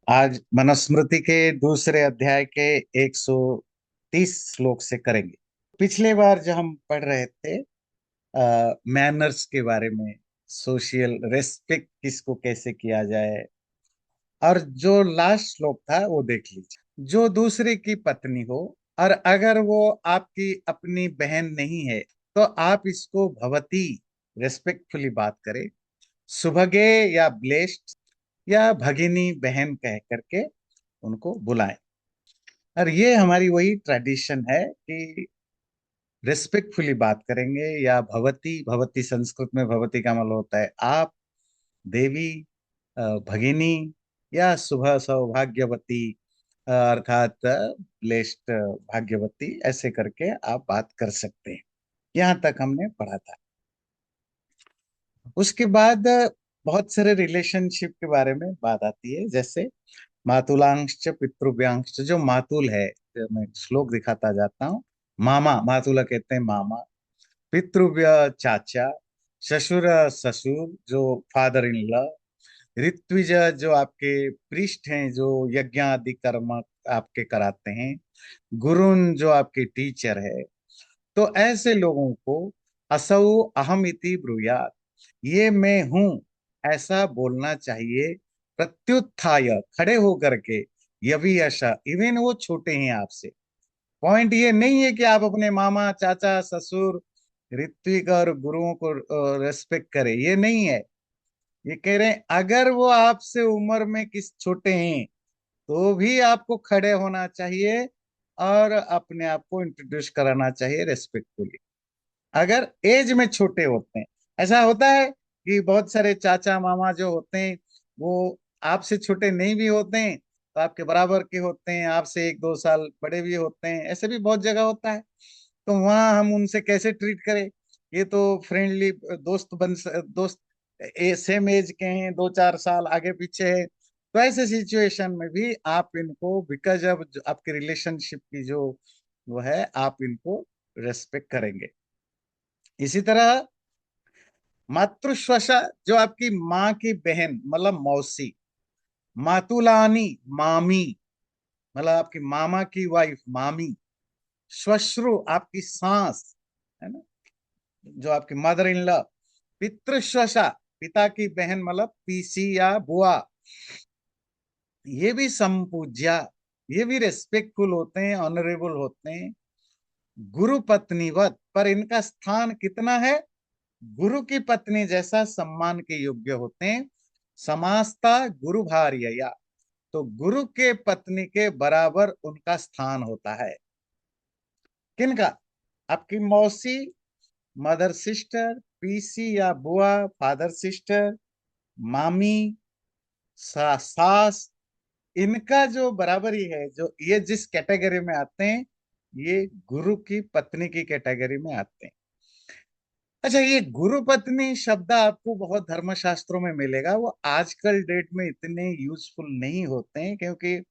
आज मनुस्मृति के दूसरे अध्याय के 130 श्लोक से करेंगे। पिछले बार जो हम पढ़ रहे थे मैनर्स के बारे में, सोशल रेस्पेक्ट किसको कैसे किया जाए, और जो लास्ट श्लोक था वो देख लीजिए। जो दूसरे की पत्नी हो और अगर वो आपकी अपनी बहन नहीं है तो आप इसको भवती रेस्पेक्टफुली बात करें, सुभगे या ब्लेस्ड या भगिनी बहन कह करके उनको बुलाएं। और ये हमारी वही ट्रेडिशन है कि रिस्पेक्टफुली बात करेंगे। या भवती, भवती संस्कृत में भवती का मतलब होता है आप, देवी, भगिनी, या शुभ सौभाग्यवती, अर्थात ब्लेस्ड, भाग्यवती, ऐसे करके आप बात कर सकते हैं। यहाँ तक हमने पढ़ा था। उसके बाद बहुत सारे रिलेशनशिप के बारे में बात आती है, जैसे मातुलांश पितृव्यांश। जो मातुल है, जो मैं श्लोक दिखाता जाता हूँ। मामा, मातुला कहते हैं मामा। पितृव्य, चाचा। ससुर, ससुर जो फादर इन लॉ। ऋत्विज जो आपके पृष्ठ हैं, जो यज्ञ आदि कर्म आपके कराते हैं। गुरुन जो आपके टीचर है। तो ऐसे लोगों को असौ अहम इति ब्रूयात, ये मैं हूं ऐसा बोलना चाहिए। प्रत्युत्थाय, खड़े होकर के। यवि यशा, इवन वो छोटे हैं आपसे। पॉइंट ये नहीं है कि आप अपने मामा, चाचा, ससुर, ऋत्विक और गुरुओं को रेस्पेक्ट करें, ये नहीं है। ये कह रहे हैं अगर वो आपसे उम्र में किस छोटे हैं तो भी आपको खड़े होना चाहिए और अपने आप को इंट्रोड्यूस कराना चाहिए रेस्पेक्टफुली। अगर एज में छोटे होते हैं, ऐसा होता है कि बहुत सारे चाचा मामा जो होते हैं वो आपसे छोटे नहीं भी होते हैं तो आपके बराबर के होते हैं, आपसे 1-2 साल बड़े भी होते हैं, ऐसे भी बहुत जगह होता है। तो वहां हम उनसे कैसे ट्रीट करें? ये तो फ्रेंडली दोस्त, सेम एज के हैं, 2-4 साल आगे पीछे है, तो ऐसे सिचुएशन में भी आप इनको, बिकॉज ऑफ आपके रिलेशनशिप की जो वो है, आप इनको रेस्पेक्ट करेंगे। इसी तरह मातृश्वशा, जो आपकी माँ की बहन मतलब मौसी। मातुलानी, मामी, मतलब आपकी मामा की वाइफ मामी। श्वश्रु, आपकी सास, है ना, जो आपकी मदर इन लॉ। पितृश्वशा, पिता की बहन मतलब पीसी या बुआ। ये भी संपूज्या, ये भी रेस्पेक्टफुल होते हैं, ऑनरेबल होते हैं। गुरु पत्नीवत, पर इनका स्थान कितना है? गुरु की पत्नी जैसा सम्मान के योग्य होते हैं। समास्ता गुरु भार्यया, तो गुरु के पत्नी के बराबर उनका स्थान होता है। किनका? आपकी मौसी, मदर सिस्टर, पीसी या बुआ, फादर सिस्टर, मामी, सास, इनका जो बराबरी है, जो ये जिस कैटेगरी में आते हैं, ये गुरु की पत्नी की कैटेगरी में आते हैं। अच्छा, ये गुरु पत्नी शब्द आपको बहुत धर्मशास्त्रों में मिलेगा। वो आजकल डेट में इतने यूजफुल नहीं होते हैं, क्योंकि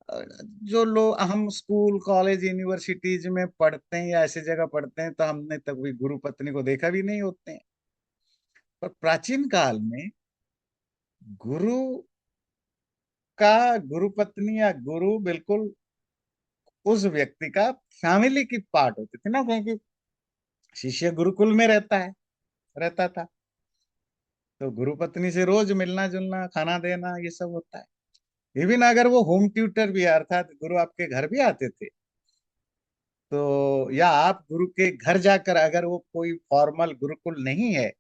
अ, जो लोग हम स्कूल कॉलेज यूनिवर्सिटीज में पढ़ते हैं या ऐसी जगह पढ़ते हैं, तो हमने कभी गुरु पत्नी को देखा भी नहीं होते हैं। पर प्राचीन काल में गुरु का, गुरु पत्नी या गुरु बिल्कुल उस व्यक्ति का फैमिली की पार्ट होती थी ना, क्योंकि शिष्य गुरुकुल में रहता था। तो गुरु पत्नी से रोज मिलना जुलना, खाना देना, ये सब होता है। इवन अगर वो होम ट्यूटर भी है, अर्थात गुरु आपके घर भी आते थे, तो या आप गुरु के घर जाकर, अगर वो कोई फॉर्मल गुरुकुल नहीं है,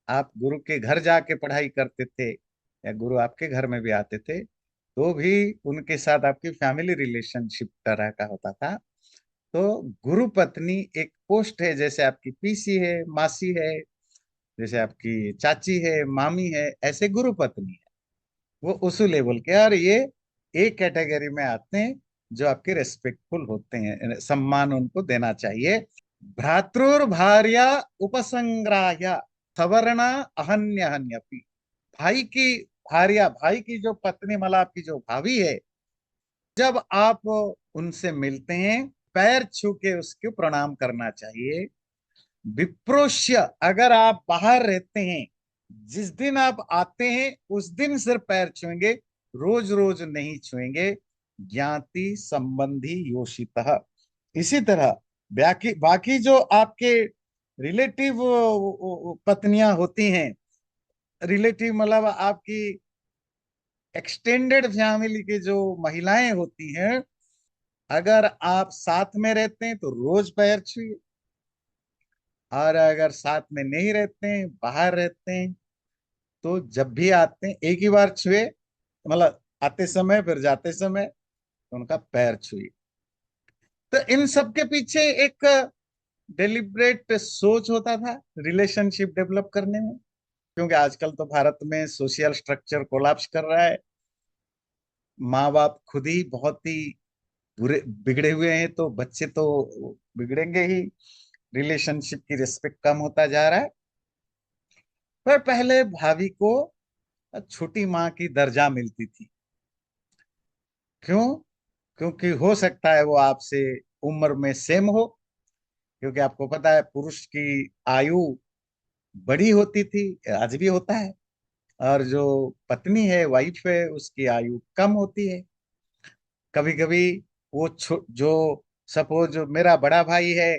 आप गुरु के घर जाके पढ़ाई करते थे, या गुरु आपके घर में भी आते थे, तो भी उनके साथ आपकी फैमिली रिलेशनशिप तरह का होता था। तो गुरु पत्नी एक पोस्ट है, जैसे आपकी पीसी है, मासी है, जैसे आपकी चाची है, मामी है, ऐसे गुरु पत्नी है। वो उस लेवल के, और ये एक कैटेगरी में आते हैं जो आपके रेस्पेक्टफुल होते हैं, सम्मान उनको देना चाहिए। भ्रातृर भार्या उपसंग्राह्य सवर्ण अहन्य हन्यपि, भाई की भार्या, भाई की जो पत्नी मतलब आपकी जो भाभी है, जब आप उनसे मिलते हैं पैर छू के उसको प्रणाम करना चाहिए। विप्रोष्य, अगर आप बाहर रहते हैं, जिस दिन आप आते हैं उस दिन सिर्फ पैर छुएंगे, रोज रोज नहीं छुएंगे। ज्ञाति संबंधी योषितः। इसी तरह बाकी बाकी जो आपके रिलेटिव पत्नियां होती हैं, रिलेटिव मतलब आपकी एक्सटेंडेड फैमिली की जो महिलाएं होती हैं, अगर आप साथ में रहते हैं तो रोज पैर छुइए, और अगर साथ में नहीं रहते हैं, बाहर रहते हैं, तो जब भी आते हैं एक ही बार छुए, मतलब आते समय फिर जाते समय, तो उनका पैर छुइए। तो इन सब के पीछे एक डेलिब्रेट सोच होता था रिलेशनशिप डेवलप करने में। क्योंकि आजकल तो भारत में सोशल स्ट्रक्चर कोलैप्स कर रहा है, माँ बाप खुद ही बहुत ही बुरे बिगड़े हुए हैं, तो बच्चे तो बिगड़ेंगे ही। रिलेशनशिप की रिस्पेक्ट कम होता जा रहा है। पर पहले भाभी को छोटी माँ की दर्जा मिलती थी। क्यों? क्योंकि हो सकता है वो आपसे उम्र में सेम हो, क्योंकि आपको पता है पुरुष की आयु बड़ी होती थी, आज भी होता है, और जो पत्नी है, वाइफ है, उसकी आयु कम होती है। कभी कभी वो जो सपोज जो मेरा बड़ा भाई है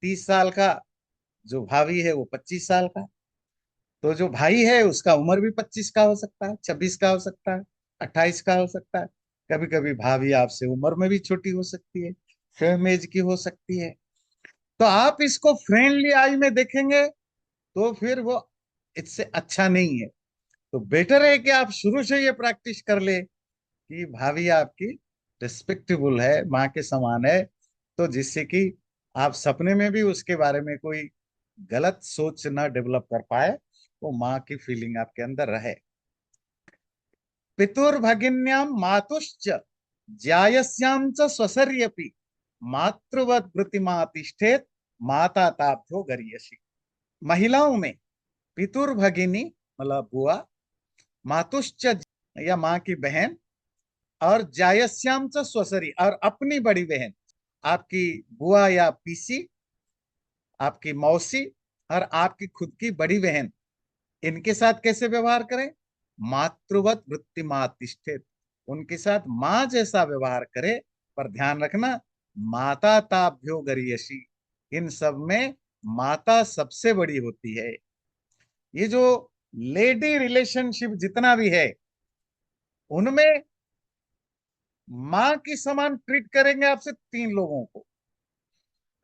30 साल का, जो भाभी है वो 25 साल का, तो जो भाई है उसका उम्र भी 25 का हो सकता है, 26 का हो सकता है, 28 का हो सकता है। कभी कभी भाभी आपसे उम्र में भी छोटी हो सकती है, सेम एज की हो सकती है। तो आप इसको फ्रेंडली आई में देखेंगे तो फिर वो इससे अच्छा नहीं है। तो बेटर है कि आप शुरू से ये प्रैक्टिस कर ले कि भाभी आपकी रिस्पेक्टेबल है, माँ के समान है, तो जिससे कि आप सपने में भी उसके बारे में कोई गलत सोच ना डेवलप कर पाए, वो माँ की फीलिंग आपके अंदर रहे। पितुर्भगिन्यां मातुश्च ज्यायस्यां च स्वसर्यपि मातृवत वृत्तिमा तिष्ठेत माता ताभ्यो गरियसि। महिलाओं में पितुर्भगिनी मतलब बुआ, मातुश्च या माँ की बहन, और जायस्याम च स्वसरी और अपनी बड़ी बहन, आपकी बुआ या पीसी, आपकी मौसी, और आपकी खुद की बड़ी बहन, इनके साथ कैसे व्यवहार करें? मातृवत वृत्ति मातिष्ठित, उनके साथ माँ जैसा व्यवहार करे। पर ध्यान रखना, माता ताभ्यो गरियसी, इन सब में माता सबसे बड़ी होती है। ये जो लेडी रिलेशनशिप जितना भी है, उनमें माँ की समान ट्रीट करेंगे आपसे तीन लोगों को: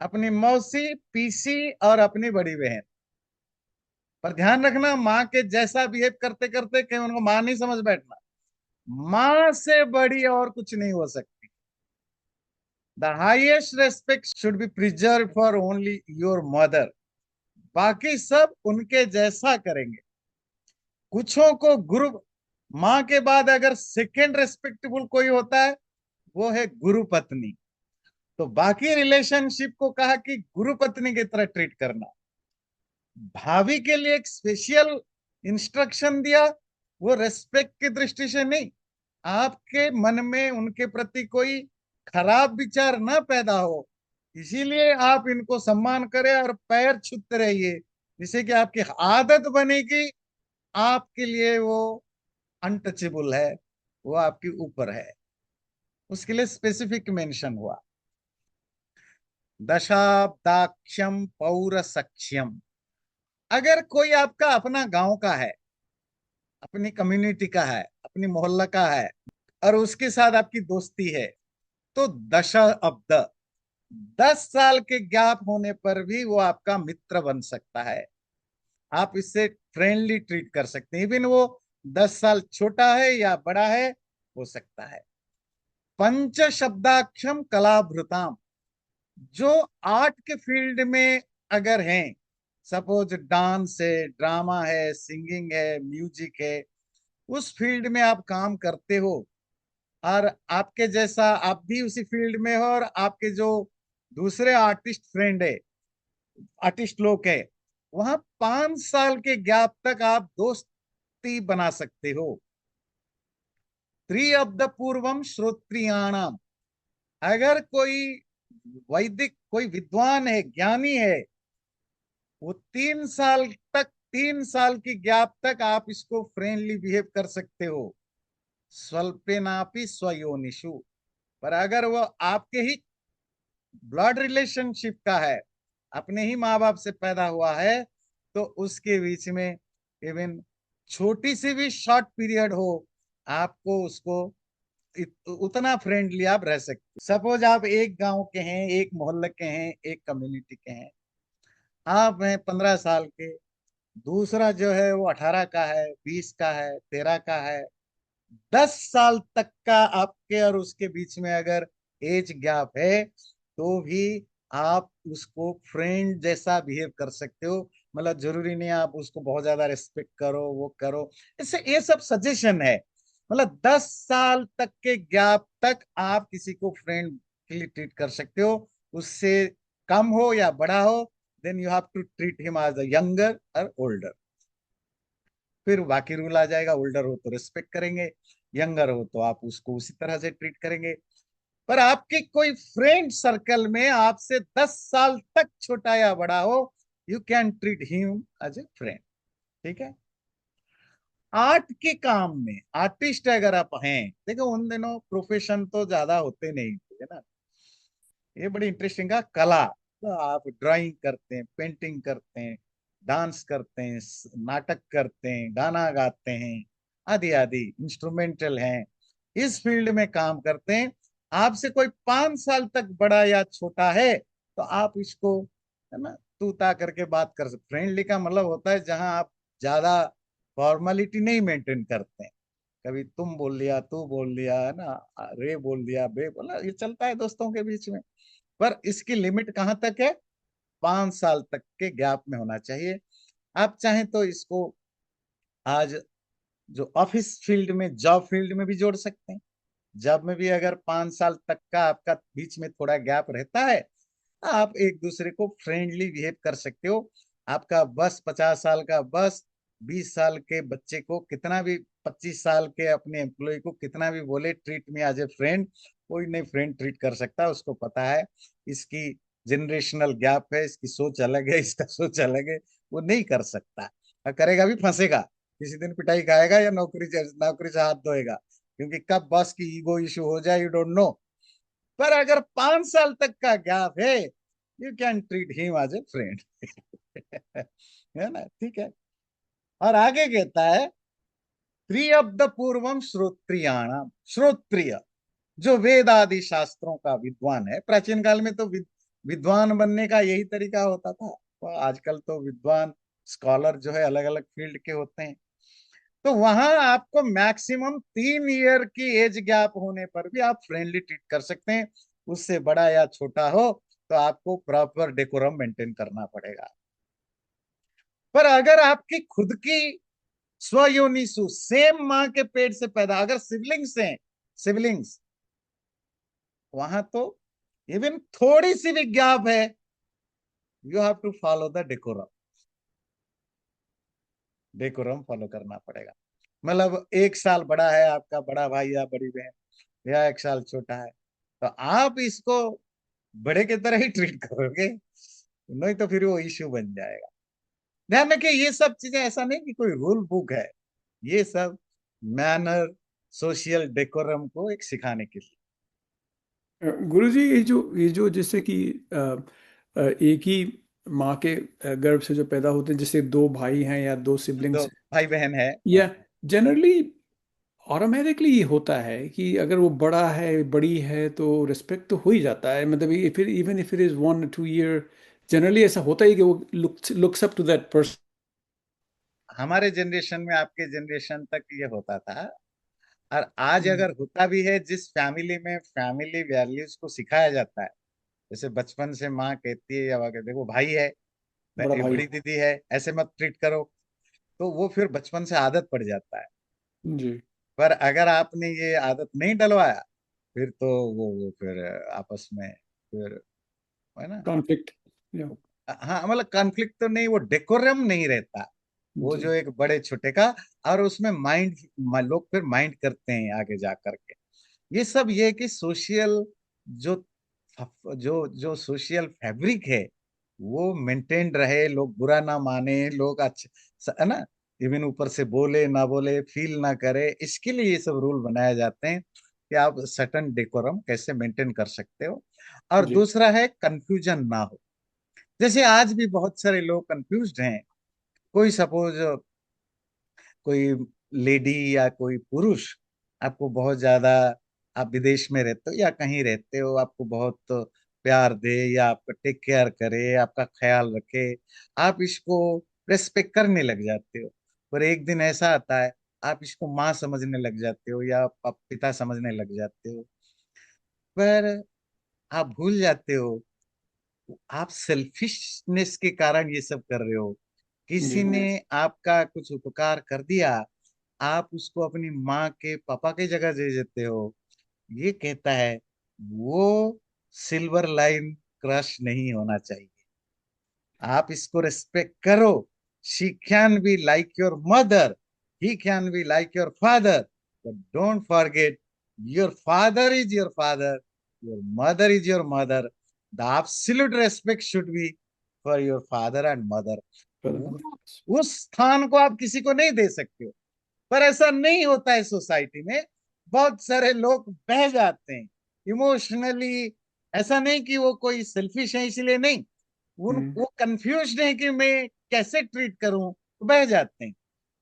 अपनी मौसी, पीसी, और अपनी बड़ी बहन। पर ध्यान रखना, माँ के जैसा बिहेव करते करते कहीं उनको माँ नहीं समझ बैठना। माँ से बड़ी और कुछ नहीं हो सकती। The highest respect should be preserve for only your mother. बाकी सब उनके जैसा करेंगे। कुछों को गुरु, माँ के बाद अगर सेकेंड रेस्पेक्टेबल कोई होता है, वो है गुरु पत्नी। तो बाकी रिलेशनशिप को कहा कि गुरु पत्नी की तरह ट्रीट करना। भाभी के लिए एक स्पेशल इंस्ट्रक्शन दिया, वो रेस्पेक्ट की दृष्टि से नहीं, आपके मन में उनके प्रति कोई खराब विचार ना पैदा हो, इसीलिए आप इनको सम्मान करें और पैर छूते रहिए, जिससे कि आपकी आदत बनेगी। आपके लिए वो अनटचेबल है, वो आपके ऊपर है। उसके लिए स्पेसिफिक मेंशन हुआ। दशाब्दाख्यम पौरसख्यम। अगर कोई आपका अपना गांव का है, अपनी कम्युनिटी का है, अपनी मोहल्ला का है, और उसके साथ आपकी दोस्ती है, तो दशाब्द, 10 साल के गैप होने पर भी वो आपका मित्र बन सकता है। आप इससे फ्रेंडली ट्रीट कर सकते हैं, इवन वो 10 साल छोटा है या बड़ा है, हो सकता है। पंच शब्दाक्षम कलाभृताम। जो आर्ट के फील्ड में अगर हैं, सपोज डांस है, ड्रामा है, सिंगिंग है, म्यूजिक है, उस फील्ड में आप काम करते हो, और आपके जैसा आप भी उसी फील्ड में हो, और आपके जो दूसरे आर्टिस्ट फ्रेंड है, आर्टिस्ट लोग है, वहां 5 साल के गैप तक आप दोस्ती बना सकते हो। त्रिअब्द पूर्वम श्रोत्रियाणाम। अगर कोई वैदिक, कोई विद्वान है, ज्ञानी है, वो 3 साल तक, 3 साल की गैप तक आप इसको फ्रेंडली बिहेव कर सकते हो। स्वल्पेनापि स्वयोनिषु। पर अगर वो आपके ही ब्लड रिलेशनशिप का है, अपने ही माँ बाप से पैदा हुआ है, तो उसके बीच में इवन छोटी सी भी शॉर्ट पीरियड हो, आपको उसको उतना फ्रेंडली आप रह सकते। सपोज आप एक गांव के हैं, एक मोहल्ले के हैं, एक कम्युनिटी के हैं, आप हैं 15 साल के, दूसरा जो है वो 18 का है, 20 का है, 13 का है, 10 साल तक का आपके और उसके बीच में अगर एज गैप है, तो भी आप उसको फ्रेंड जैसा बिहेव कर सकते हो। मतलब जरूरी नहीं आप उसको बहुत ज्यादा रिस्पेक्ट करो, वो करो। इससे ये सब सजेशन है। मतलब 10 साल तक के गैप तक आप किसी को फ्रेंड के लिए ट्रीट कर सकते हो। उससे कम हो या बड़ा हो, then you have to treat him as a younger और ओल्डर। फिर बाकी रूल आ जाएगा, ओल्डर हो तो रिस्पेक्ट करेंगे, यंगर हो तो आप उसको उसी तरह से ट्रीट करेंगे। पर आपके कोई फ्रेंड सर्कल में आपसे 10 साल तक छोटा या बड़ा हो, you can treat him as a friend. ठीक है। आर्ट के काम में आर्टिस्ट अगर आप हैं, देखो उन दिनों प्रोफेशन तो ज्यादा होते नहीं थे, है ना। ये बड़ी इंटरेस्टिंग का कला, तो आप ड्राइंग करते हैं, पेंटिंग करते हैं, डांस करते हैं, नाटक करते हैं, गाना गाते हैं, आदि आदि इंस्ट्रूमेंटल हैं, इस फील्ड में काम करते हैं। आपसे कोई 5 साल तक बड़ा या छोटा है, तो आप इसको, है ना, तू ता करके बात कर सकते। फ्रेंडली का मतलब होता है जहां आप ज्यादा फॉर्मेलिटी नहीं मेंटेन करते हैं। कभी तुम बोल लिया, तू बोल लिया, है ना, रे बोल दिया, बे बोला, ये चलता है दोस्तों के बीच में। पर इसकी लिमिट कहाँ तक है? 5 साल तक के गैप में होना चाहिए। आप चाहें तो इसको आज जो ऑफिस फील्ड में, जॉब फील्ड में भी जोड़ सकते हैं। जॉब में भी अगर 5 साल तक का आपका बीच में थोड़ा गैप रहता है, आप एक दूसरे को फ्रेंडली बिहेव कर सकते हो। आपका बस 50 साल का बस 20 साल के बच्चे को कितना भी, 25 साल के अपने एम्प्लॉय को कितना भी बोले treat me as a friend, कोई नहीं फ्रेंड ट्रीट कर सकता। उसको पता है इसकी जनरेशनल गैप है, इसकी सोच अलग है, इसका सोच अलग है, वो नहीं कर सकता। और करेगा भी फंसेगा, किसी दिन पिटाई खाएगा या नौकरी से हाथ धोएगा, क्योंकि कब बॉस की ईगो इशू हो जाए यू डोंट नो। पर अगर 5 साल तक का गैप है, you can treat him as a friend. है ना, ठीक है। और आगे कहता है, त्रियब्द पूर्वम श्रोत्रियाणाम। श्रोत्रिय जो वेद आदि शास्त्रों का विद्वान है, प्राचीन काल में तो विद्वान बनने का यही तरीका होता था। तो आजकल तो विद्वान स्कॉलर जो है अलग अलग फील्ड के होते हैं। तो वहां आपको मैक्सिमम 3 ईयर की एज गैप होने पर भी आप फ्रेंडली ट्रीट कर सकते हैं। उससे बड़ा या छोटा हो तो आपको प्रॉपर डेकोरम मेंटेन करना पड़ेगा। पर अगर आपकी खुद की स्वयोनिसु, सेम माँ के पेट से पैदा अगर सिबलिंग्स हैं, सिबलिंग्स, वहां तो इवन थोड़ी सी भी गैप है, you have to follow the decorum. Decorum follow करना पड़ेगा। मतलब 1 साल बड़ा है आपका बड़ा भाई या बड़ी बहन, या 1 साल छोटा है, तो आप इसको बड़े की तरह ही ट्रीट करोगे, नहीं तो फिर वो इश्यू बन जाएगा। ध्यान रखिए, ये सब चीजें ऐसा नहीं कि कोई रूल बुक है, ये सब मैनर, सोशल डेकोरम को एक सिखाने के लिए। गुरुजी, ये जो जैसे कि एक ही माँ के गर्भ से जो पैदा होते हैं, जैसे दो भाई हैं या दो दो सिबलिंग्स, भाई बहन है, या जनरली ऑटोमेटिकली ये होता है कि अगर वो बड़ा है बड़ी है तो रिस्पेक्ट तो हो ही जाता है। मतलब ये फिर even if it is 1 or 2 year, generally ऐसा होता है कि वो looks up to that person. हमारे जनरेशन में, आपके जनरेशन तक ये होता था। और आज अगर होता भी है, जिस फैमिली में फैमिली वैल्यूज को सिखाया जाता है, जैसे बचपन से माँ कहती है या वह कहती है, देखो भाई है, बड़ा ये भाई। बड़ी दीदी है, ऐसे मत ट्रीट करो, तो वो फिर बचपन से आदत पड़ जाता है। जी। पर अगर आपने ये आदत नहीं डलवाया, फिर तो वो फिर आपस में फिर, है ना। कॉन्फ्लिक्ट। या। हाँ, मतलब कॉन्फ्लिक्ट तो नहीं, वो डेकोरम नहीं रहता। वो जो जी। एक बड़े छोटे का, और उसमें माइंड, लोग फिर माइंड करते हैं आगे जा करके। ये सब ये कि सोशल जो जो जो सोशल फैब्रिक है, वो मेंटेन रहे, लोग बुरा ना माने, लोग अच्छे, है ना, इवन ऊपर से बोले ना बोले, फील ना करे, इसके लिए ये सब रूल बनाए जाते हैं कि आप सर्टेन डेकोरम कैसे मेंटेन कर सकते हो। और जी। दूसरा है कंफ्यूजन ना हो। जैसे आज भी बहुत सारे लोग कंफ्यूज्ड हैं। कोई सपोज कोई लेडी या कोई पुरुष आपको बहुत ज्यादा, आप विदेश में रहते हो या कहीं रहते हो, आपको बहुत प्यार दे या आपका टेक केयर करे, आपका ख्याल रखे, आप इसको रेस्पेक्ट करने लग जाते हो। पर एक दिन ऐसा आता है, आप इसको माँ समझने लग जाते हो या आप पिता समझने लग जाते हो। पर आप भूल जाते हो, आप सेल्फिशनेस के कारण ये सब कर रहे हो। किसी जी। ने आपका कुछ उपकार कर दिया, आप उसको अपनी माँ के पापा की जगह दे देते हो। ये कहता है वो सिल्वर लाइन क्रश नहीं होना चाहिए। आप इसको रिस्पेक्ट करो। She can be like your mother, he can be like your father, but don't forget your father is your father, your mother is your mother. The absolute respect should be for your father and mother. उस स्थान को आप किसी को नहीं दे सकते हो। पर ऐसा नहीं होता है सोसाइटी में। बहुत सारे लोग बह जाते हैं इमोशनली। ऐसा नहीं कि वो कोई सेल्फिश है इसलिए नहीं, हम्म। वो कंफ्यूज है कि मैं कैसे ट्रीट करूं, तो बह जाते हैं।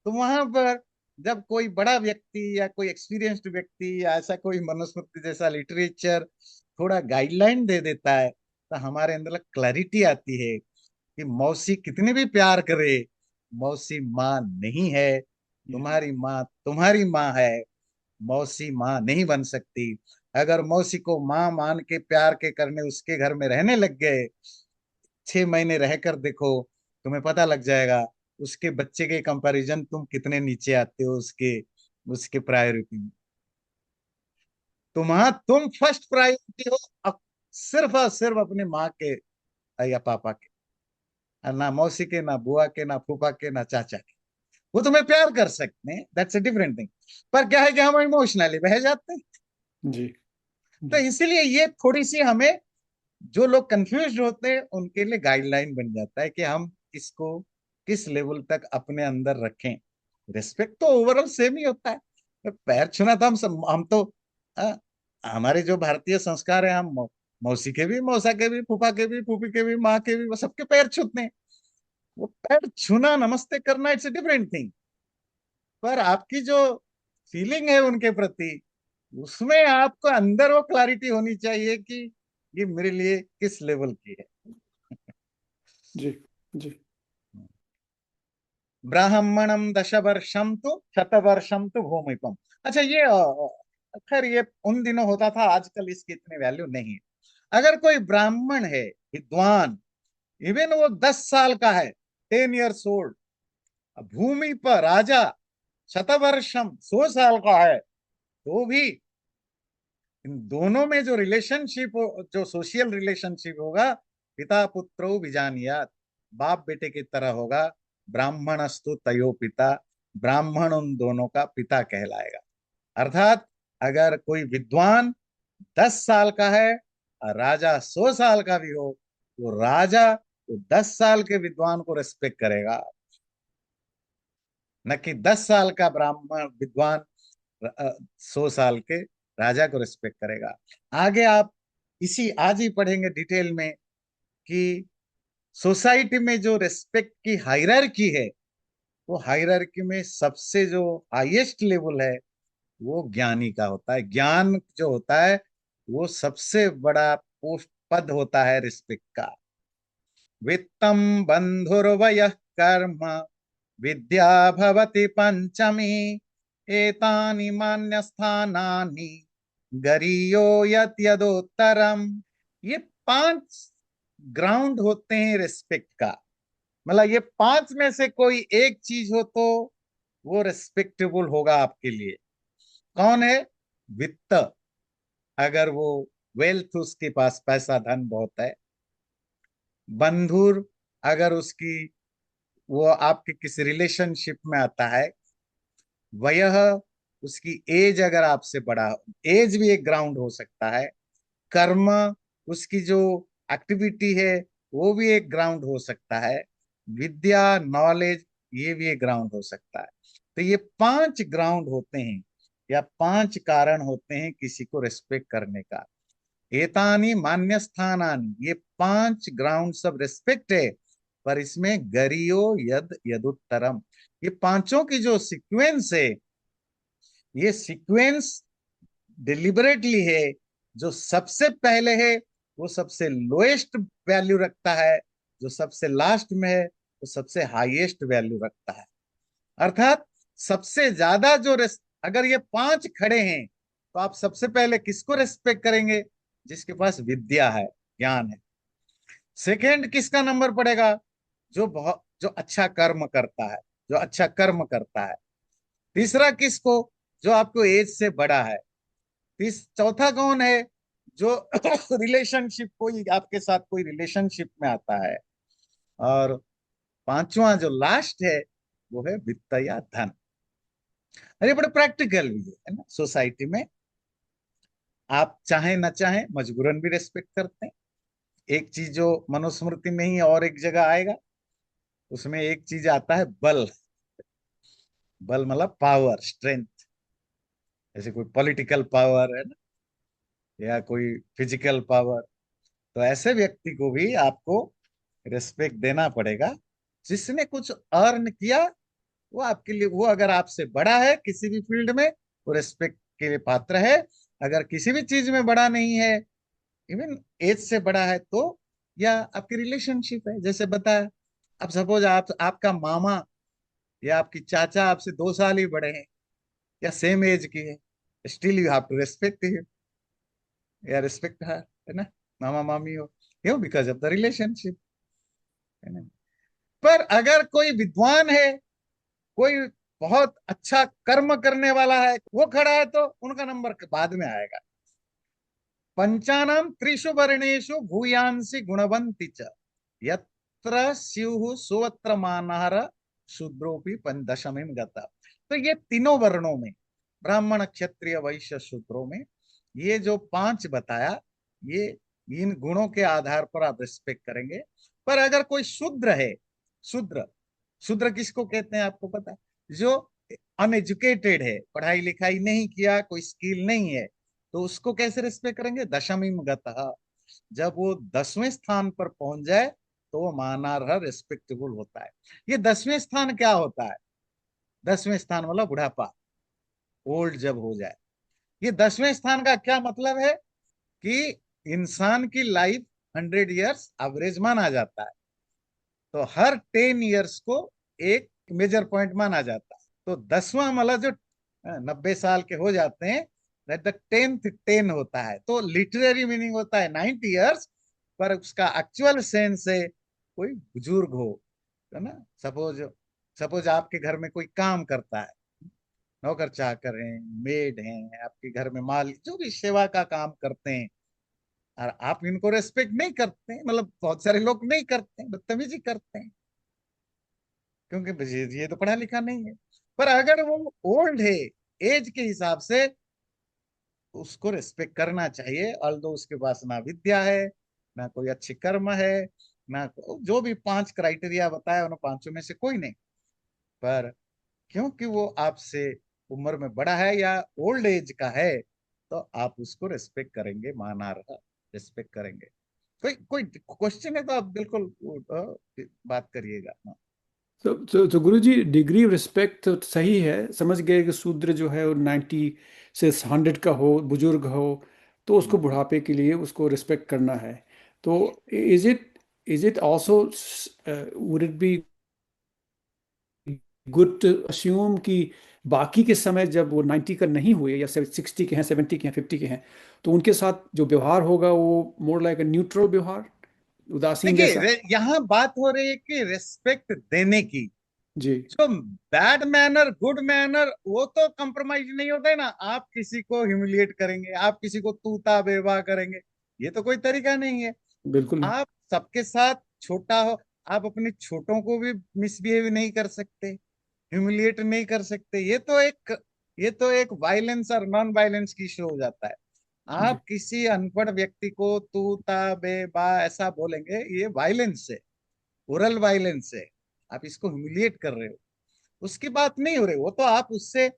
तो वहां पर जब कोई बड़ा व्यक्ति या कोई एक्सपीरियंस्ड व्यक्ति या ऐसा कोई मनुस्मृति जैसा लिटरेचर थोड़ा गाइडलाइन दे देता है, तो हमारे अंदर क्लैरिटी आती है कि मौसी कितने भी प्यार करे, मौसी माँ नहीं है। तुम्हारी माँ तुम्हारी माँ है, मौसी माँ नहीं बन सकती। अगर मौसी को माँ मान के प्यार के करने उसके घर में रहने लग गए, 6 महीने रहकर देखो, तुम्हें पता लग जाएगा उसके बच्चे के कंपैरिजन तुम कितने नीचे आते हो उसके उसके प्रायोरिटी में। तुम फर्स्ट प्रायोरिटी हो सिर्फ और सिर्फ अपने माँ के या पापा के, और ना मौसी के, ना बुआ के, ना फूफा के, ना चाचा के। वो तुम्हें प्यार कर सकते हैं, दैट्स अ डिफरेंट थिंग। पर क्या है कि हम इमोशनली बह जाते हैं। जी। तो जी। इसीलिए ये थोड़ी सी हमें, जो लोग कंफ्यूज होते हैं उनके लिए गाइडलाइन बन जाता है कि हम इसको किस लेवल तक अपने अंदर रखें। रिस्पेक्ट तो ओवरऑल सेम ही होता है। तो पैर छूना तो हम तो अ, हमारे जो भारतीय संस्कार है, हम मौसी के भी, मौसा के भी, फूफा के भी, फूफी के भी, माँ के भी, वो सबके पैर छूते हैं। वो पैर छूना, नमस्ते करना, इट्स अ डिफरेंट थिंग। पर आपकी जो फीलिंग है उनके प्रति, उसमें आपको अंदर वो क्लैरिटी होनी चाहिए कि ये मेरे लिए किस लेवल की है। जी। जी। ब्राह्मणम 10 वर्षम तो 100 वर्षम तो भूमिपम। अच्छा, ये खैर ये उन दिनों होता था, आजकल इसकी इतनी वैल्यू नहीं है। अगर कोई ब्राह्मण है, विद्वान, इवन वो 10 साल का है, 10 years old, भूमि पर राजा, 100 वर्षम 100 साल का है, तो भी इन दोनों में जो रिलेशनशिप जो सोशल रिलेशनशिप होगा, पिता पुत्रो विजानियात, बाप बेटे की तरह होगा। ब्राह्मणस्तु तयो पिता, ब्राह्मण उन दोनों का पिता कहलाएगा। अर्थात अगर कोई विद्वान 10 साल का है और राजा 100 साल का भी हो, तो राजा तो 10 साल के विद्वान को रेस्पेक्ट करेगा, न कि 10 साल का ब्राह्मण विद्वान 100 साल के राजा को रिस्पेक्ट करेगा। आगे आप इसी आज ही पढ़ेंगे डिटेल में कि सोसाइटी में जो रिस्पेक्ट की हायरार्की है, वो हायरार्की में सबसे जो हाईएस्ट लेवल है वो ज्ञानी का होता है। ज्ञान जो होता है वो सबसे बड़ा पोस्ट पद होता है रिस्पेक्ट का। वित्तम बंधुर्वयः कर्म, विद्या भवति पंचमी, एतानि मान्यस्थानानि गरीयो यत् यदोत्तरम। ये 5 ग्राउंड होते हैं रिस्पेक्ट का। मतलब ये 5 में से कोई एक चीज हो तो वो रिस्पेक्टेबल होगा आपके लिए। कौन है? वित्त, अगर वो वेल्थ, उसके पास पैसा धन बहुत है। बंधुर, अगर उसकी वो आपके किसी रिलेशनशिप में आता है। वयह, उसकी एज अगर आपसे बड़ा, एज भी एक ग्राउंड हो सकता है। कर्म, उसकी जो एक्टिविटी है वो भी एक ग्राउंड हो सकता है। विद्या, नॉलेज, ये भी एक ग्राउंड हो सकता है। तो ये 5 ग्राउंड होते हैं या 5 कारण होते हैं किसी को रेस्पेक्ट करने का। एतानी मान्य स्थानानि, ये 5 ग्राउंड सब रेस्पेक्ट है। पर इसमें गरियो यद यदुत्तरम, ये पांचों की जो सीक्वेंस है, ये सीक्वेंस डिलिबरेटली है। जो सबसे पहले है वो सबसे लोएस्ट वैल्यू रखता है, जो सबसे लास्ट में है वो सबसे हाईएस्ट वैल्यू रखता है। अर्थात सबसे ज्यादा अगर ये 5 खड़े हैं तो आप सबसे पहले किसको रेस्पेक्ट करेंगे? जिसके पास विद्या है, ज्ञान है। सेकंड किसका नंबर पड़ेगा? जो अच्छा कर्म करता है, जो अच्छा कर्म करता है। तीसरा किसको? जो आपको एज से बड़ा है। चौथा कौन है? जो रिलेशनशिप, कोई आपके साथ कोई रिलेशनशिप में आता है। और पांचवा जो लास्ट है वो है वित्त या धन। अरे बड़े प्रैक्टिकल भी है ना सोसाइटी में। आप चाहे न चाहे मजबूरन भी रेस्पेक्ट करते हैं। एक चीज जो मनुस्मृति में ही और एक जगह आएगा, उसमें एक चीज आता है बल। बल मतलब पावर, स्ट्रेंथ। जैसे कोई पॉलिटिकल पावर है ना, या कोई फिजिकल पावर। तो ऐसे व्यक्ति को भी आपको रिस्पेक्ट देना पड़ेगा। जिसने कुछ अर्न किया, वो आपके लिए, वो अगर आपसे बड़ा है किसी भी फील्ड में, वो रिस्पेक्ट के लिए पात्र है। अगर किसी भी चीज में बड़ा नहीं है, इवन एज से बड़ा है, तो या आपकी रिलेशनशिप है, जैसे बताया। अब सपोज आपका मामा या आपकी चाचा आपसे 2 साल ही बड़े हैं या सेम एज की है, still you have to respect him या रिस्पेक्ट हर, है ना। मामा मामी हो, क्यों? बिकॉज ऑफ द रिलेशनशिप, है ना। पर अगर कोई विद्वान है, कोई बहुत अच्छा कर्म करने वाला है, वो खड़ा है, तो उनका नंबर बाद में आएगा। पंचानाम त्रिषु वर्णेषु भूयांसी गुणवंती च, यत्र स्युः सोऽत्र मानः शूद्रोपि दशमीम गता। तो ये तीनों वर्णों में, ब्राह्मण क्षत्रिय वैश्य शूद्रों में, ये जो 5 बताया, ये इन गुणों के आधार पर आप रिस्पेक्ट करेंगे। पर अगर कोई शूद्र है, शूद्र, शूद्र किसको कहते हैं आपको पता है? जो अनएजुकेटेड है, पढ़ाई लिखाई नहीं किया, कोई स्किल नहीं है, तो उसको कैसे रिस्पेक्ट करेंगे? दशमीम गतः, जब वो 10वें स्थान पर पहुंच जाए तो वो मानार्ह, रिस्पेक्टेबल होता है। ये 10वें स्थान क्या होता है? 10वें स्थान मतलब बुढ़ापा, ओल्ड जब हो जाए। ये 10वें स्थान का क्या मतलब है? कि इंसान की लाइफ 100 ईयर्स एवरेज माना जाता है। तो हर 10 ईयर्स को एक मेजर पॉइंट माना जाता है। तो 10वां मतलब जो 90 साल के हो जाते हैं, दैट द 10th 10 होता है। तो लिटरेरी मीनिंग होता है 90 ईयर्स, पर उसका एक्चुअल सेंस है कोई बुजुर्ग हो, है ना। सपोज सपोज आपके घर में कोई काम करता है, नौकर चाकर हैं, मेड हैं, आपके घर में माल, जो भी सेवा का काम करते हैं, और आप इनको रेस्पेक्ट नहीं करते हैं, मतलब बहुत सारे लोग नहीं करते हैं, बदतमीजी करते हैं, क्योंकि ये तो पढ़ा लिखा नहीं है। पर अगर वो ओल्ड है, एज के हिसाब से, उसको रेस्पेक्ट करना चाहिए। ऑल्दो उसके पास ना विद्या है, ना कोई अच्छी कर्म है, ना जो भी 5 क्राइटेरिया बताया उन पांचों में से कोई नहीं। पर क्योंकि वो आपसे उम्र में बड़ा है या ओल्ड एज का है, तो आप उसको रेस्पेक्ट करेंगे, मानार्ह रेस्पेक्ट करेंगे। कोई कोई क्वेश्चन है तो आप बिल्कुल बात करिएगा। तो गुरु जी, डिग्री ऑफ रिस्पेक्ट तो सही है, समझ गए कि शूद्र जो है वो 90 से 100 का हो, बुजुर्ग हो, तो उसको हम्म। बुढ़ापे के लिए उसको रिस्पेक्ट करना है। तो is it also, would it be good to assume कि बाकी के समय जब वो 90 का नहीं हुए, या 60 के हैं, 70 के हैं, 50 के हैं, तो उनके साथ जो व्यवहार होगा वो मोर लाइक अ न्यूट्रल व्यवहार, उदासीन देखिए, जैसा। यहाँ बात हो रही है कि रेस्पेक्ट देने की। जी। जो बैड मैनर, गुड मैनर, वो तो कंप्रोमाइज नहीं होता है ना। आप किसी को ह्यूमिलिएट करेंगे, आप किसी को तूता बेवा करेंगे, ये तो कोई तरीका नहीं है। बिल्कुल नहीं। आप सबके साथ छोटा हो, आप अपने छोटों को भी मिसबिहेव नहीं कर सकते, ह्यूमिलिएट नहीं कर सकते। ये तो एक वायलेंस और नॉन वायलेंस की इशू हो जाता है। जी। आप किसी अनपढ़ व्यक्ति को तू ता बे बा ऐसा बोलेंगे, ये वायलेंस है, ओरल वायलेंस है। आप इसको ह्यूमिलिएट कर रहे हो। उसकी बात नहीं हो रही, वो तो आप उससे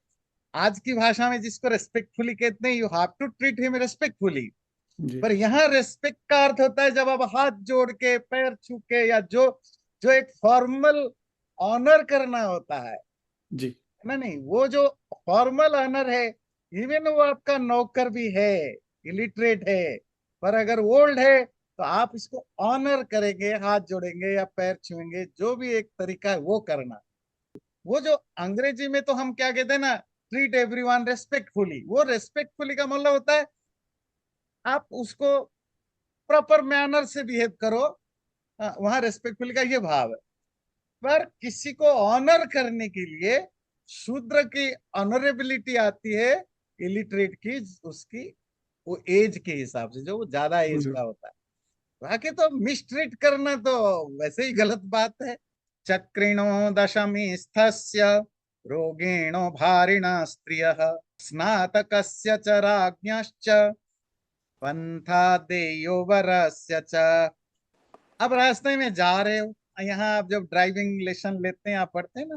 आज की भाषा में जिसको रेस्पेक्टफुली कहते हैं, you have to treat him respectfully. जी। पर यहाँ रेस्पेक्ट का अर्थ होता है जब आप हाथ जोड़ के, पैर छू के, या जो जो एक फॉर्मल ऑनर करना होता है जी। ना। नहीं, वो जो फॉर्मल ऑनर है, इवन वो आपका नौकर भी है, इलिटरेट है, पर अगर ओल्ड है तो आप इसको ऑनर करेंगे, हाथ जोड़ेंगे या पैर छुएंगे, जो भी एक तरीका है वो करना। वो जो अंग्रेजी में तो हम क्या कहते हैं ना, ट्रीट एवरीवन रेस्पेक्टफुली, वो रेस्पेक्टफुली का मतलब होता है आप उसको प्रॉपर मैनर से बिहेव करो। वहां रेस्पेक्टफुली का ये भाव है। पर किसी को ऑनर करने के लिए शूद्र की ऑनरेबिलिटी आती है इलिटरेट की, उसकी वो एज के हिसाब से, जो वो ज्यादा एज बुजुर्ग। का होता है। बाकी तो मिसट्रीट करना तो वैसे ही गलत बात है। चक्रिणो दशमी स्थस्य रोगिणो भारिणा स्त्रियः स्नातकस्य च राज्ञश्च पंथा देयो वरस्य च। अब रास्ते में जा रहे हो, यहाँ आप जब ड्राइविंग लेसन लेते हैं, आप पढ़ते हैं ना,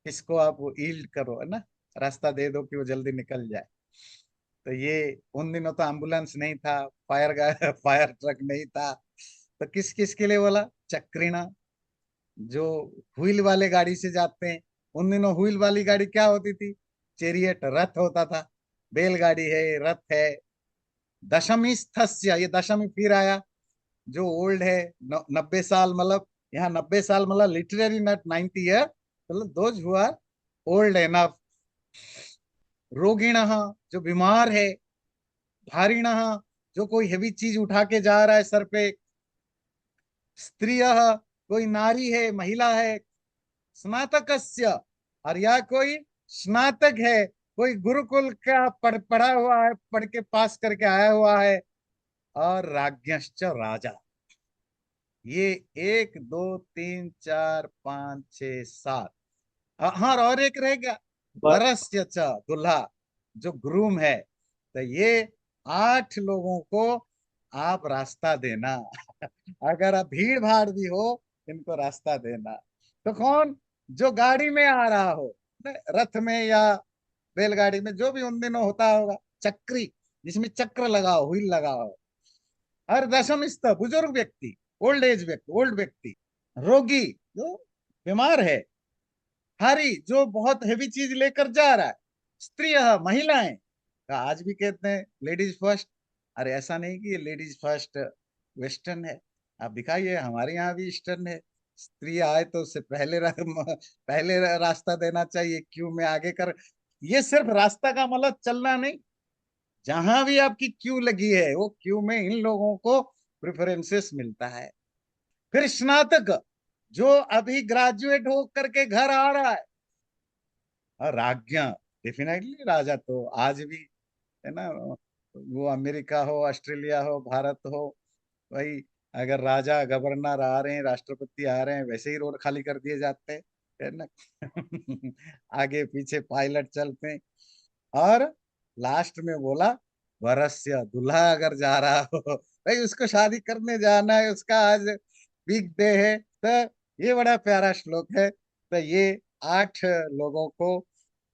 किसको आप ईल्ड करो, है ना, रास्ता दे दो कि वो जल्दी निकल जाए। तो ये उन दिनों तो एम्बुलेंस नहीं था, फायर फायर ट्रक नहीं था, तो किस किस के लिए बोला, चक्रिना, जो व्हील वाले गाड़ी से जाते हैं। उन दिनों व्हील वाली गाड़ी क्या होती थी, चेरियट, रथ होता था। बैलगाड़ी है, रथ है। दशमी स्थस्य, ये दशमी फिर आया, जो ओल्ड है, 90 साल, मतलब यहाँ 90 साल मतलब लिटररी नॉट 90 ईयर, मतलब those who are old enough. रोगिण, जो बीमार है। भारिण, जो कोई हेवी चीज उठा के जा रहा है सर पे। स्त्रिय, कोई नारी है, महिला है। स्नातकस्य, और या कोई स्नातक है, कोई गुरुकुल का पढ़ा हुआ है, पढ़ के पास करके आया हुआ है। और राज्ञश्च, राजा। ये 1 2 3 4 5 6 7। हाँ, और एक रह गया, बर। वरस्य च, दूल्हा, जो ग्रूम है। तो ये 8 लोगों को आप रास्ता देना। अगर आप भीड़ भाड़ भी हो, इनको रास्ता देना। तो कौन, जो गाड़ी में आ रहा हो, रथ में या बैलगाड़ी में, जो भी उन दिनों होता होगा, चक्री, जिसमें चक्र लगा हो, व्हील लगा हो। और दशम स्तर, बुजुर्ग व्यक्ति, ओल्ड एज व्यक्ति, ओल्ड व्यक्ति। रोगी, जो बीमार है। भारी, जो बहुत हेवी चीज लेकर जा रहा है। स्त्री, महिलाएं, का आज भी कहते हैं लेडीज फर्स्ट। अरे ऐसा नहीं कि ये लेडीज फर्स्ट वेस्टर्न है, आप दिखाइए हमारे यहाँ भी ईस्टर्न है। स्त्री आए तो उससे पहले रास्ता देना चाहिए, क्यू में आगे कर। ये सिर्फ रास्ता का मतलब चलना नहीं, जहां भी आपकी क्यू लगी है वो क्यू में इन लोगों को प्रेफरेंसेस मिलता है। फिर स्नातक, जो अभी ग्रेजुएट हो करके घर आ रहा है। और राज्ञा, डेफिनेटली राजा तो आज भी, है ना, वो अमेरिका हो, ऑस्ट्रेलिया हो, भारत हो, भाई, अगर राजा गवर्नर आ रहे हैं, राष्ट्रपति आ रहे हैं, वैसे ही रोड खाली कर दिए जाते हैं, है ना। आगे पीछे पायलट चलते हैं। और लास्ट में बोला, वरस्य, दूल्हा अगर जा रहा हो, भाई उसको शादी करने जाना है, उसका आज बिग डे है। तो ये बड़ा प्यारा श्लोक है। तो ये 8 लोगों को,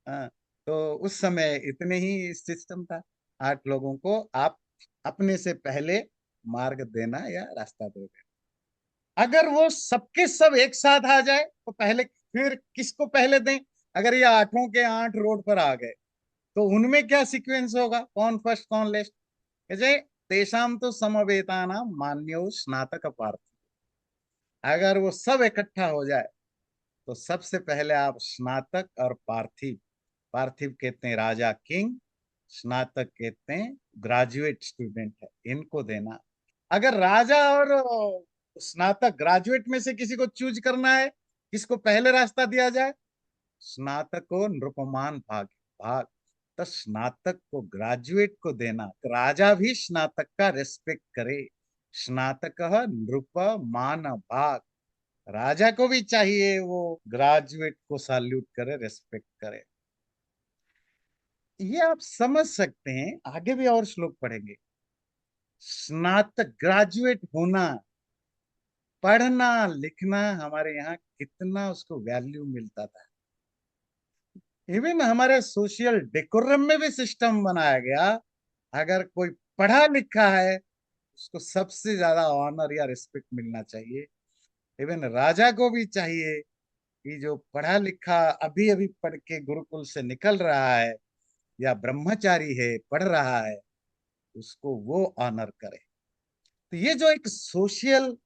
हाँ, तो उस समय इतने ही सिस्टम था। 8 लोगों को आप अपने से पहले मार्ग देना या रास्ता दे देना। अगर वो सबके सब एक साथ आ जाए तो पहले, फिर किसको पहले दें। अगर ये 8 के 8 रोड पर आ गए, तो उनमें क्या सीक्वेंस होगा, कौन फर्स्ट कौन लेस्ट। जैसे तेषाम तो समवेतानाम मान्यो स्नातक पार्थ, अगर वो सब इकट्ठा हो जाए तो सबसे पहले आप स्नातक और पार्थिव, पार्थिव कहते हैं राजा किंग, स्नातक कहते हैं ग्रेजुएट स्टूडेंट है, इनको देना। अगर राजा और स्नातक ग्रेजुएट में से किसी को चूज करना है, किसको पहले रास्ता दिया जाए, स्नातक को नृपमान भाग, भाग। तो स्नातक को, ग्रेजुएट को देना। राजा भी स्नातक का रेस्पेक्ट करे। स्नातक नृप मान भाग, राजा को भी चाहिए वो ग्रेजुएट को सैल्यूट करे, रेस्पेक्ट करे। ये आप समझ सकते हैं, आगे भी और श्लोक पढ़ेंगे। स्नातक, ग्रेजुएट होना, पढ़ना लिखना, हमारे यहाँ कितना उसको वैल्यू मिलता था। इवन हमारे सोशल डेकोरम में भी सिस्टम बनाया गया, अगर कोई पढ़ा लिखा है उसको सबसे ज्यादा ऑनर या रिस्पेक्ट मिलना चाहिए। इवन राजा को भी चाहिए कि जो पढ़ा लिखा अभी अभी पढ़ के गुरुकुल से निकल रहा है या ब्रह्मचारी है पढ़ रहा है, उसको वो ऑनर करे। तो ये जो एक सोशल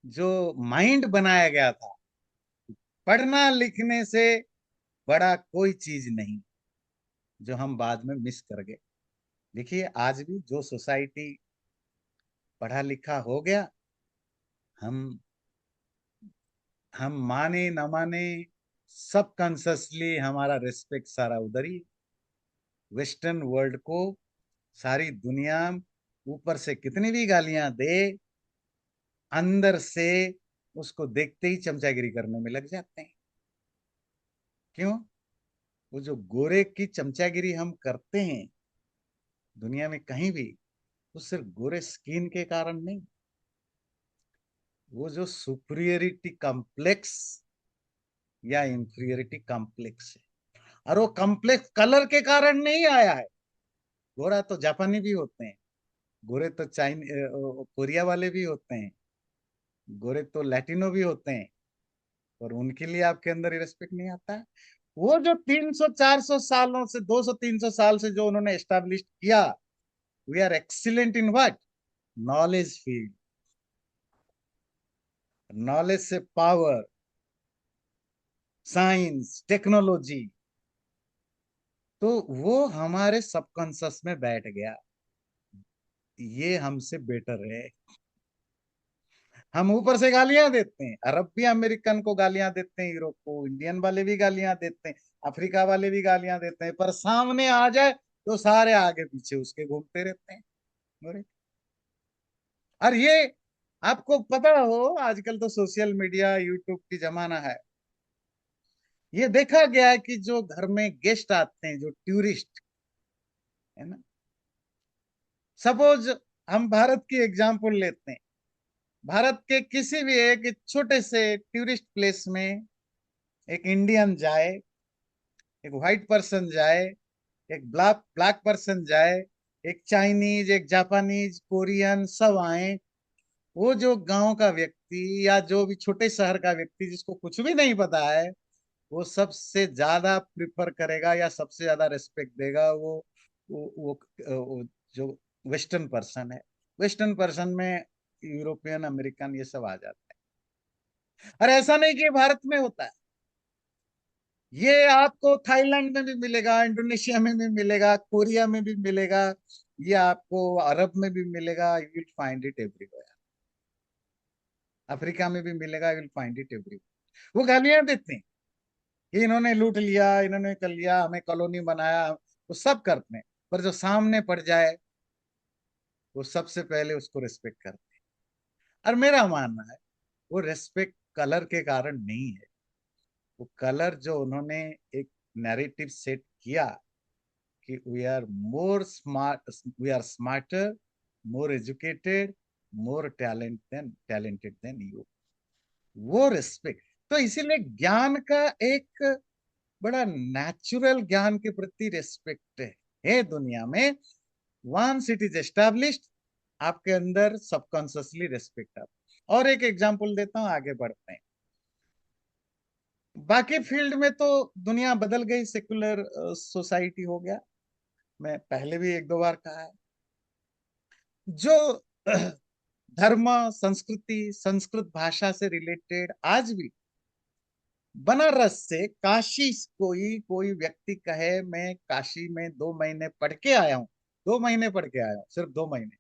जो माइंड बनाया गया था, पढ़ना लिखने से बड़ा कोई चीज नहीं, जो हम बाद में मिस कर गए। देखिए आज भी जो सोसाइटी पढ़ा लिखा हो गया, हम हम माने न माने, सब कॉन्सियसली हमारा रिस्पेक्ट सारा उधर ही। वेस्टर्न वर्ल्ड को सारी दुनिया ऊपर से कितनी भी गालियां दे, अंदर से उसको देखते ही चमचागिरी करने में लग जाते हैं। क्यों? वो जो गोरे की चमचागिरी हम करते हैं दुनिया में कहीं भी, वो सिर्फ गोरे स्किन के कारण नहीं, वो जो सुपरियरिटी कॉम्प्लेक्स या इंफीरियरिटी कॉम्प्लेक्स है, और वो कॉम्प्लेक्स कलर के कारण नहीं आया है। गोरा तो जापानी भी होते हैं, गोरे तो चाइन कोरिया वाले भी होते हैं, गोरे तो लैटिनो भी होते हैं, और उनके लिए आपके अंदर ही रेस्पेक्ट नहीं आता है। वो जो 300 400 सालों से 200 300 साल से जो उन्होंने एस्टैब्लिश किया, we are excellent in what? Knowledge field. Knowledge से पावर, साइंस, टेक्नोलॉजी, तो वो हमारे सबकॉन्शियस में बैठ गया, ये हमसे बेटर है। हम ऊपर से गालियां देते हैं, अरब भी अमेरिकन को गालियां देते हैं, यूरोप को, इंडियन वाले भी गालियां देते हैं, अफ्रीका वाले भी गालियां देते हैं, पर सामने आ जाए तो सारे आगे पीछे उसके घूमते रहते हैं। अरे, और ये आपको पता हो, आजकल तो सोशल मीडिया यूट्यूब की जमाना है। ये देखा गया है कि जो घर में गेस्ट आते हैं, जो टूरिस्ट है ना, सपोज हम भारत की एग्जांपल लेते हैं। भारत के किसी भी एक छोटे से टूरिस्ट प्लेस में एक इंडियन जाए, एक व्हाइट पर्सन जाए, एक ब्लैक ब्लैक पर्सन जाए, एक चाइनीज, एक जापानीज, कोरियन, सब आए। वो जो गांव का व्यक्ति या जो भी छोटे शहर का व्यक्ति जिसको कुछ भी नहीं पता है, वो सबसे ज्यादा प्रिफर करेगा या सबसे ज्यादा रिस्पेक्ट देगा वो जो वेस्टर्न पर्सन है। वेस्टर्न पर्सन में यूरोपियन, अमेरिकन ये सब आ जाता है। और ऐसा नहीं कि भारत में होता है, ये आपको थाईलैंड में भी मिलेगा, इंडोनेशिया में भी मिलेगा, कोरिया में भी मिलेगा, ये आपको अरब में भी मिलेगा, you will find it everywhere. Africa में भी मिलेगा, you will find it everywhere. वो गालियां देते हैं कि इन्होंने लूट लिया, इन्होंने कर लिया, हमें कॉलोनी बनाया, वो सब करते हैं। पर जो सामने पड़ जाए, वो सबसे पहले उसको रिस्पेक्ट करते हैं। और मेरा मानना है वो रिस्पेक्ट कलर के कारण नहीं है। वो कलर जो उन्होंने एक नैरेटिव सेट किया कि we are more smart, we are smarter, more educated, more talented than you, वो रिस्पेक्ट। तो इसीलिए ज्ञान का एक बड़ा नेचुरल, ज्ञान के प्रति रिस्पेक्ट है दुनिया में। वंस इट इज एस्टैब्लिश्ड, आपके अंदर सबकॉन्शियसली रिस्पेक्ट आता। और एक एग्जांपल देता हूं, आगे बढ़ते हैं। बाकी फील्ड में तो दुनिया बदल गई, सेकुलर सोसाइटी हो गया। मैं पहले भी एक दो बार कहा है, जो धर्म, संस्कृति, संस्कृत भाषा से रिलेटेड आज भी बनारस से काशी, कोई कोई व्यक्ति कहे मैं काशी में 2 महीने पढ़ के आया हूं, 2 महीने पढ़ के आया हूं, सिर्फ 2 महीने,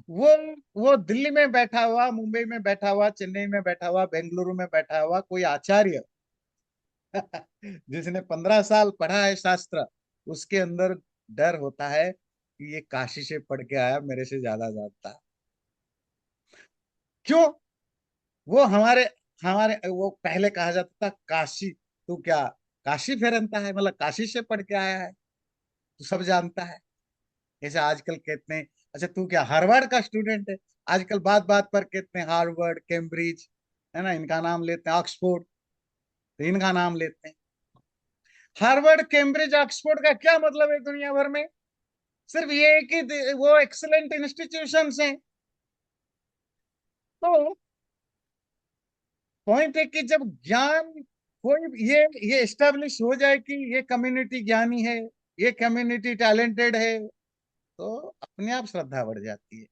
वो वो दिल्ली में बैठा हुआ, मुंबई में बैठा हुआ, चेन्नई में बैठा हुआ, बेंगलुरु में बैठा हुआ कोई आचार्य जिसने 15 साल पढ़ा है शास्त्र, उसके अंदर डर होता है कि ये काशी से पढ़ के आया, मेरे से ज्यादा जानता है। क्यों? वो हमारे हमारे वो पहले कहा जाता था काशी, तू क्या काशी फेरनता है, मतलब काशी से पढ़ के आया है, तू सब जानता है। जैसे आजकल कहते हैं, अच्छा तू क्या हार्वर्ड का स्टूडेंट है? आजकल बात बात पर कहते हैं हार्वर्ड, कैम्ब्रिज, है ना, इनका नाम लेते हैं, ऑक्सफोर्ड। तो इनका नाम लेते हैं। हार्वर्ड, कैम्ब्रिज, ऑक्सफोर्ड का क्या मतलब है दुनिया भर में? सिर्फ ये है कि वो एक्सलेंट इंस्टीट्यूशंस हैं। तो पॉइंट है कि जब ज्ञान, कोई ये एस्टेब्लिश हो जाए कि ये कम्युनिटी ज्ञानी है, ये कम्युनिटी टैलेंटेड है, तो अपने आप श्रद्धा बढ़ जाती है।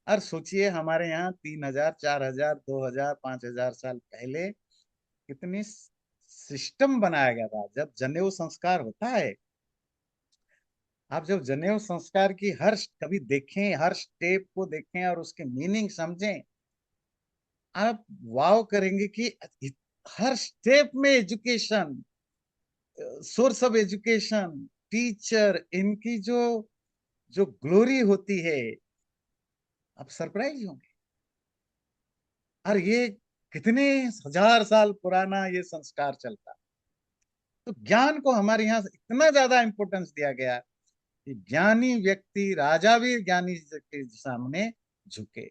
और सोचिए हमारे यहाँ 3,000, 4,000, 2,000, 5,000 साल पहले कितनी सिस्टम बनाया गया था। जब जनेऊ संस्कार होता है, आप जब जनेऊ संस्कार की हर कभी देखें, हर स्टेप को देखें और उसके मीनिंग समझें, आप वाव करेंगे कि हर स्टेप में education, source of education, teacher, इनकी जो जो ग्लोरी होती है, आप सरप्राइज होंगे। और ये कितने हजार साल पुराना ये संस्कार चलता। तो ज्ञान को हमारे यहाँ इतना ज्यादा इंपॉर्टेंस दिया गया कि ज्ञानी व्यक्ति, राजा भी ज्ञानी के सामने झुके।